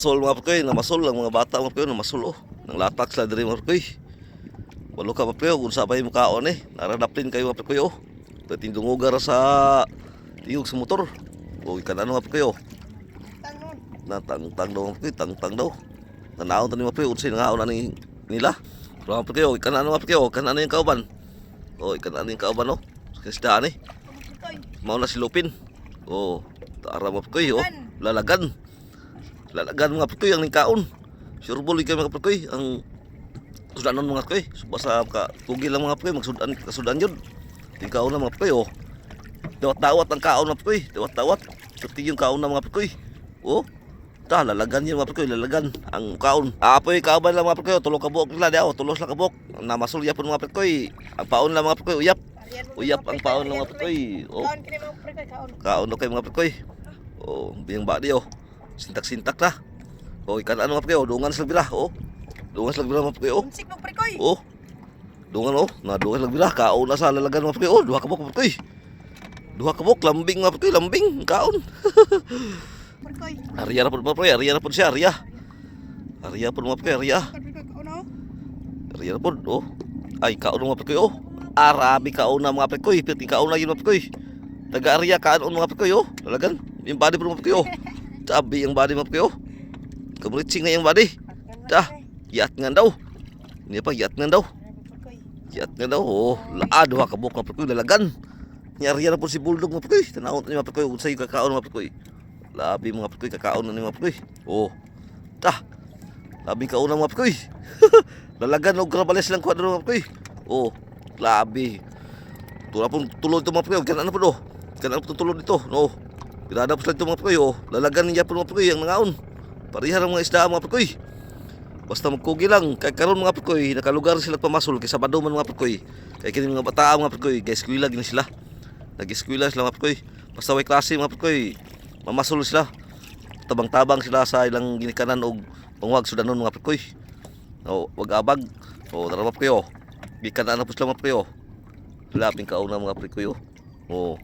Sol mga pre, namasol ang mga bata mga pre, namasol oh. Nang latak sila diri mga pre. Walo ka mga pre, kung sabay mo kaon eh. Naradapin kayo mga pre oh. Tindungugar sa tiyog sa motor. O ikan ano mga pre oh. Tang daw mga pre, tang daw. Nanaon tani mga pre, unsay nangaon ani nila. Pero mga pre oh, ikan ano mga pre oh, ikan ano yung kauban. Oh, ikan ano yung kauban oh. Kasdaan eh. Mao na si Lupin. Oh, tara mga pre oh. Lalagan. Lalagan mga pre ang ningkaon. Surebol kay mga pre ang sudanon mga pre. Basta ka tugil lang mga pre magsudan kasudan jud. Tingkaon na mga pre oh. Dawat-dawat ang kaon mga pre. Dawat-dawat. Suti yung kaon na mga pre. Oh. Ta lalagan yung mga pre, lalagan ang kaon. Apoy kauban lang mga pre, tulo ka buok nila daw, tulos lang ka buok. Namasul yapon mga pre. Ang paon lang mga pre, uyap. Uyap ang paon lang mga pre. Oh. Kaon do kay mga pre. Oh, biyang badi oh. Sintak-sintak na. Oh, ikan ano mga pre, oh, dungan sa bila, oh. Dungan sa bila mga pre, oh. Oh. Dungan oh, na dungan sa bila, kaon na sa lalagan mga pre, oh, duha ka buok mga pre. Duha ka buok, lambing mga pre, lambing, kaon. Arya na po mga pre, arya na po siya, arya. Arya po mga pre, arya. Arya na po, oh. Ay, kaon mga pre, oh. Arabi kaon na mga pre, piti kaon na yun mga pre. Taga arya kaon mga pre, oh. Lalagan, yung body po mga pre, oh. Sabi yung body mga pre, oh. Kamuritsing na yung body. Dah, yat nga daw. Hindi pa, yat nga daw. Yat nga daw, oh. Duha ka buok mga pre, lalagan. Arya na po si Bulldog mga pre. Tanawon na mga pre, unsay kakaon mga pre. Labi mga pre, kakaon na ni mga pre. Oh. Tah. Labi kaon na mga pre. Lalagan og grabales lang kwadro mga pre. Oh. Labi. Tula pun tulod to mga pre. Kana po do. Kana po tulod dito. No. Pinadap sila ito mga pre. Oh. Lalagan niya po mga pre ang nangaon. Parihar ang mga isda mga pre. Basta magkugi lang. Kay karon mga pre, nakalugar sila pamasol kay Sabado man mga pre. Kay kini mga bata mga pre, guys eskwela gini sila. Nag-eskwela sila mga pre. Basta way klase mga pre. Mamasol sila. Tabang-tabang sila sa ilang ginikanan og pangwag sudanon mga pre. O wag abag. O tara mga pre. Gikan na po sila mga pre. Laping kauna mga pre. Oh.